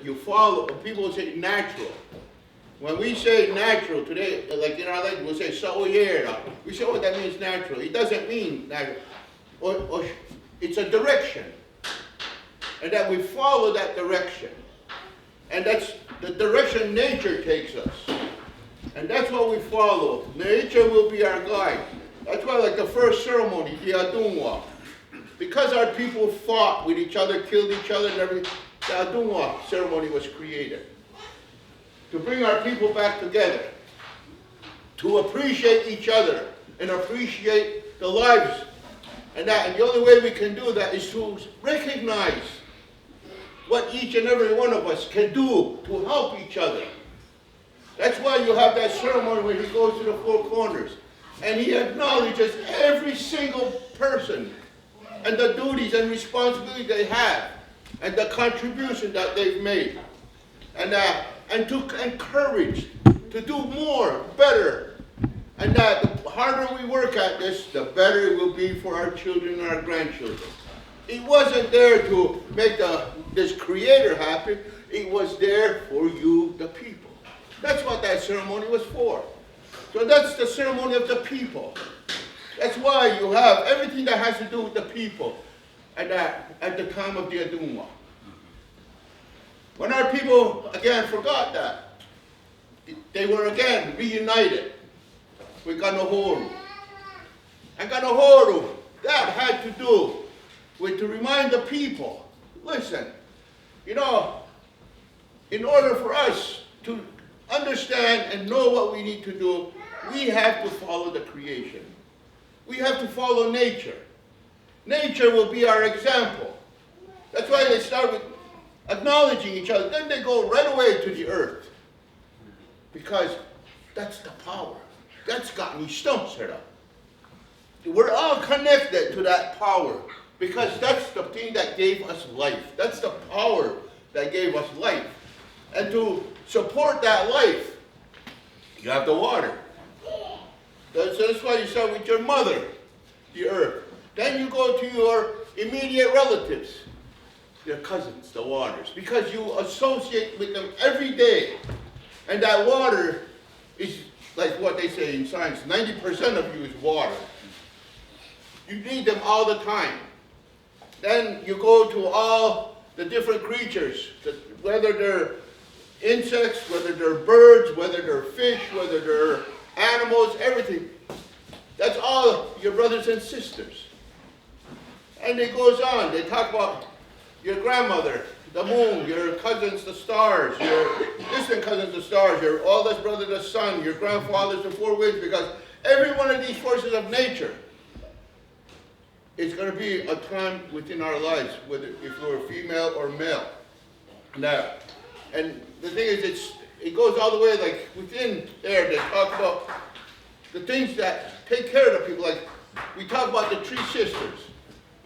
you follow, people say natural. When we say natural today, like in our language, we'll say saoyera. We say, oh, that means natural. It doesn't mean natural. Or it's a direction. And that we follow that direction. And that's the direction nature takes us. And that's what we follow. Nature will be our guide. That's why, like the first ceremony, the Adunwa, because our people fought with each other, killed each other and everything, the Adunwa ceremony was created. To bring our people back together. To appreciate each other and appreciate the lives. And the only way we can do that is to recognize what each and every one of us can do to help each other. That's why you have that ceremony where he goes to the four corners and he acknowledges every single person and the duties and responsibilities they have and the contribution that they've made. And to encourage to do more, better. And that the harder we work at this, the better it will be for our children and our grandchildren. It wasn't there to make this creator happy. It was there for you, the people. That's what that ceremony was for. So that's the ceremony of the people. That's why you have everything that has to do with the people at the time of the Adunwa. When our people, again, forgot that, they were again reunited with Ganohoru. And Ganohoru, that had to do with to remind the people, listen, you know, in order for us to understand and know what we need to do, we have to follow the creation. We have to follow nature. Nature will be our example. That's why they start with acknowledging each other. Then they go right away to the earth. Because that's the power. That's got me stumped set up. We're all connected to that power. Because that's the thing that gave us life. That's the power that gave us life. And to support that life, you have the water. That's why you start with your mother, the earth. Then you go to your immediate relatives, your cousins, the waters. Because you associate with them every day. And that water is, like what they say in science, 90% of you is water. You need them all the time. Then you go to all the different creatures, whether they're insects, whether they're birds, whether they're fish, whether they're animals, everything. That's all your brothers and sisters. And it goes on. They talk about your grandmother, the moon, your cousins, the stars, your distant cousins, the stars, your oldest brother, the sun, your grandfathers, the four winds, because every one of these forces of nature is going to be a time within our lives, whether if we're female or male. Now, and the thing is, it goes all the way, like within there, they talk about the things that take care of the people. Like we talk about the three sisters,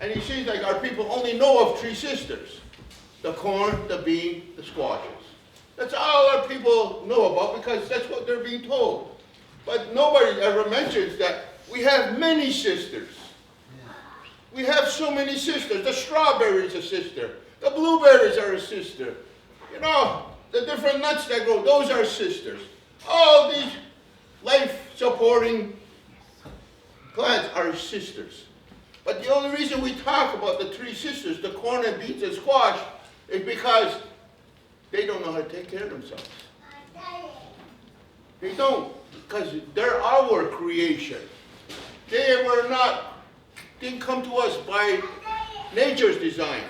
and it seems like our people only know of three sisters: the corn, the bean, the squashes. That's all our people know about because that's what they're being told. But nobody ever mentions that we have many sisters. We have so many sisters. The strawberry is a sister. The blueberries are a sister. You know, the different nuts that grow, those are sisters. All these life-supporting plants are sisters. But the only reason we talk about the three sisters, the corn and beans and squash, is because they don't know how to take care of themselves. They don't, because they're our creation. They didn't come to us by nature's design.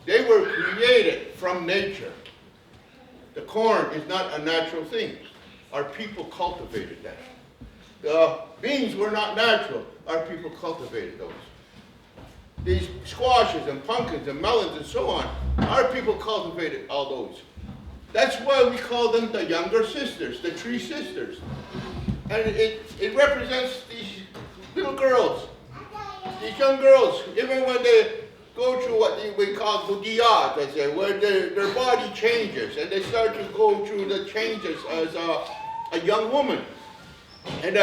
They were created from nature. The corn is not a natural thing. Our people cultivated that. The beans were not natural. Our people cultivated those. These squashes and pumpkins and melons and so on, our people cultivated all those. That's why we call them the younger sisters, the three sisters. And it represents these little girls. These young girls, even when they go through what we call budiyat, they say, where their body changes and they start to go through the changes as a young woman. And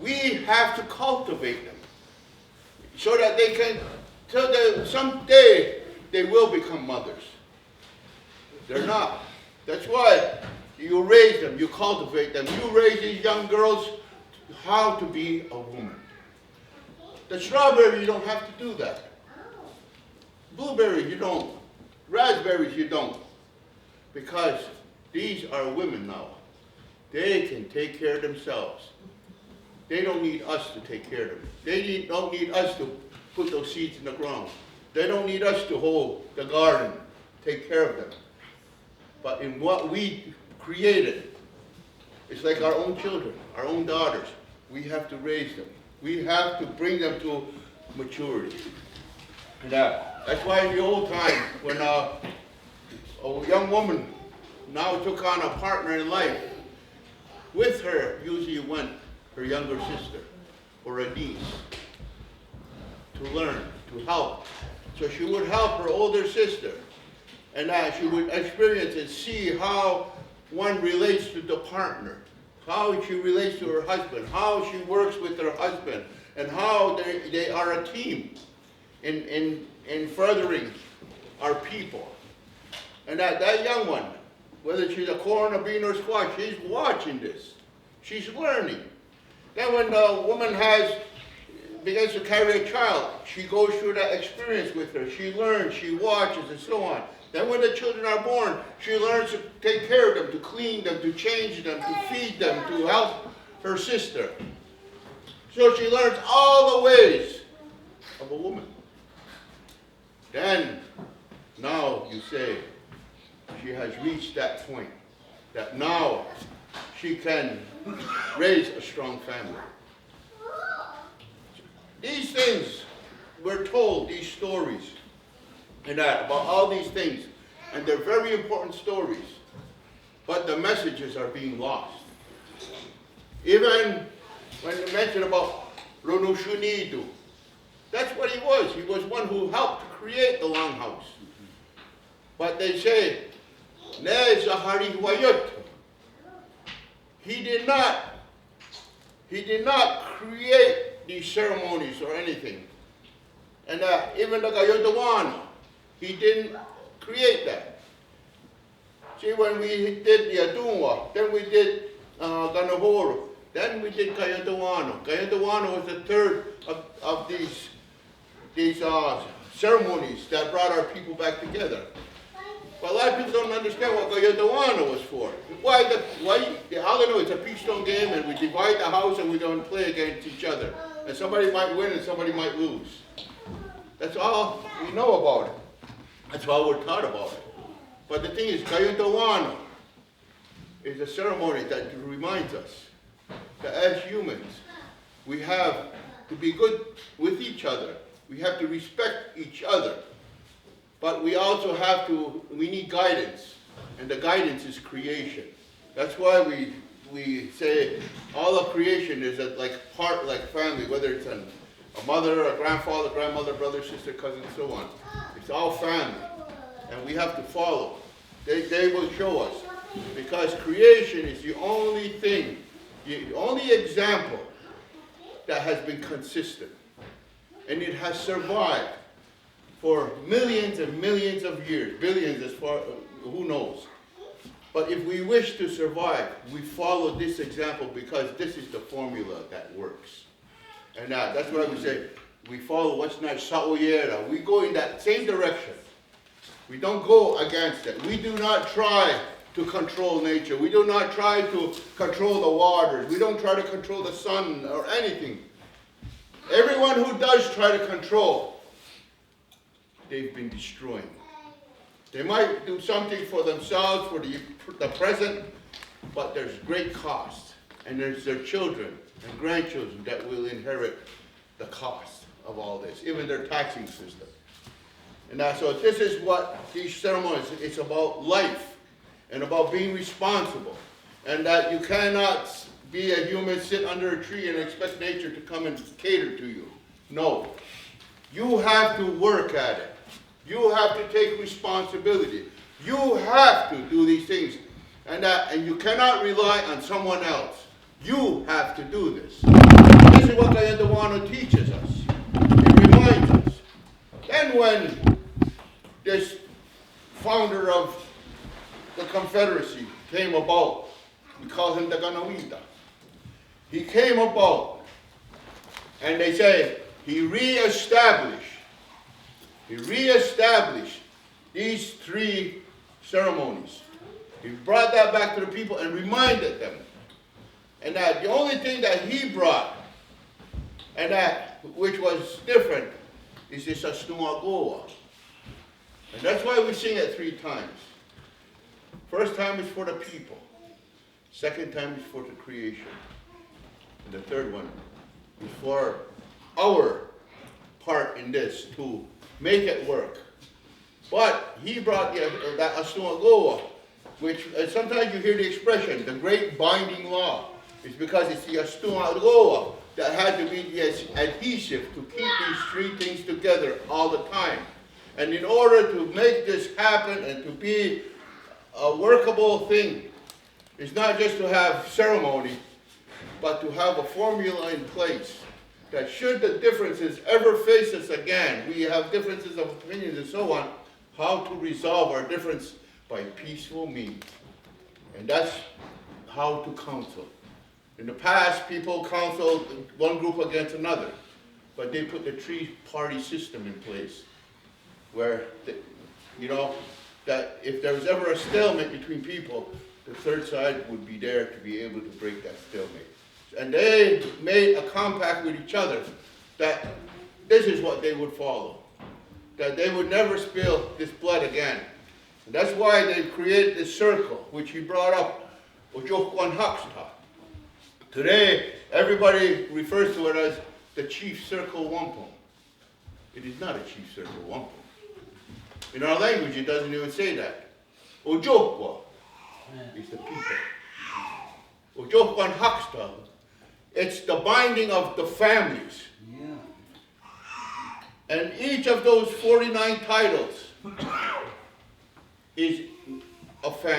we have to cultivate them so that they can, so that someday they will become mothers. They're not. That's why you raise them, you cultivate them. You raise these young girls how to be a woman. The strawberry, you don't have to do that. Blueberries, you don't. Raspberries, you don't. Because these are women now. They can take care of themselves. They don't need us to take care of them. They don't need us to put those seeds in the ground. They don't need us to hold the garden, take care of them. But in what we created, it's like our own children, our own daughters. We have to raise them. We have to bring them to maturity. And that's why in the old time, when a young woman now took on a partner in life, with her usually went her younger sister or a niece to learn, to help. So she would help her older sister, and she would experience and see how one relates to the partner, how she relates to her husband, how she works with her husband, and how they are a team in furthering our people. And that young one, whether she's a corn, a bean, or squash, she's watching this. She's learning. Then when the woman begins to carry a child, she goes through that experience with her. She learns, she watches, and so on. Then when the children are born, she learns to take care of them, to clean them, to change them, to feed them, to help her sister. So she learns all the ways of a woman. Then, now you say, she has reached that point, that now she can raise a strong family. These things, we're told, these stories, and that, about all these things, and they're very important stories, but the messages are being lost. Even when you mention about Ronushunidu, that's what he was. He was one who helped to create the longhouse. But they say, Ne Zahari Wayut. He did not create these ceremonies or anything. And even the Gayotawano, he didn't create that. See, when we did the Adunwa, then we did Ganahoro, then we did Gayotawano. Gayotawano was the third of these ceremonies that brought our people back together. But a lot of people don't understand what Gayotawano was for. Why all they know is a peace stone game, and we divide the house and we don't play against each other. And somebody might win and somebody might lose. That's all we know about it. That's all we're taught about it. But the thing is, Gayotawano is a ceremony that reminds us that as humans, we have to be good with each other. We have to respect each other. But we also we need guidance. And the guidance is creation. That's why we say all of creation is like family, whether it's a mother, a grandfather, grandmother, brother, sister, cousin, and so on. It's all family. And we have to follow. They will show us. Because creation is the only thing, the only example that has been consistent. And it has survived for millions and millions of years, billions as far, who knows. But if we wish to survive, we follow this example because this is the formula that works. And that's why we say, we follow what's not Saoyera. We go in that same direction. We don't go against it. We do not try to control nature. We do not try to control the waters. We don't try to control the sun or anything. Everyone who does try to control, they've been destroying. They might do something for themselves, for the present, but there's great cost. And there's their children and grandchildren that will inherit the cost of all this, even their taxing system. And so this is what these ceremonies, it's about life and about being responsible. And that you cannot be a human, sit under a tree and expect nature to come and cater to you. No. You have to work at it. You have to take responsibility. You have to do these things. And you cannot rely on someone else. You have to do this. This is what Gayatawano teaches us. It reminds us. Then when this founder of the Confederacy came about, we call him the Ganawita. He came about, and they say he reestablished these 3 ceremonies. He brought that back to the people and reminded them. And that the only thing that he brought, and that which was different, is this Estrada-Goeman. And that's why we sing it 3 times. First time is for the people. Second time is for the creation. And the third one is for our part in this, to make it work. But he brought that Estrada-Goeman, which sometimes you hear the expression, the great binding law. It's because it's the Estrada-Goeman that had to be the adhesive to keep these 3 things together all the time. And in order to make this happen and to be a workable thing, it's not just to have ceremony, but to have a formula in place that should the differences ever face us again, we have differences of opinions and so on, how to resolve our difference by peaceful means. And that's how to counsel. In the past, people counseled one group against another, but they put the 3-party system in place where, that if there was ever a stalemate between people, the third side would be there to be able to break that stalemate. And they made a compact with each other that this is what they would follow, that they would never spill this blood again. And that's why they created this circle, which he brought up, Ojokwan Haksta. Today, everybody refers to it as the chief circle wampum. It is not a chief circle wampum. In our language, it doesn't even say that. Ojokwa is the people. Ojokwan Haksta, it's the binding of the families. Yeah. And each of those 49 titles is a family.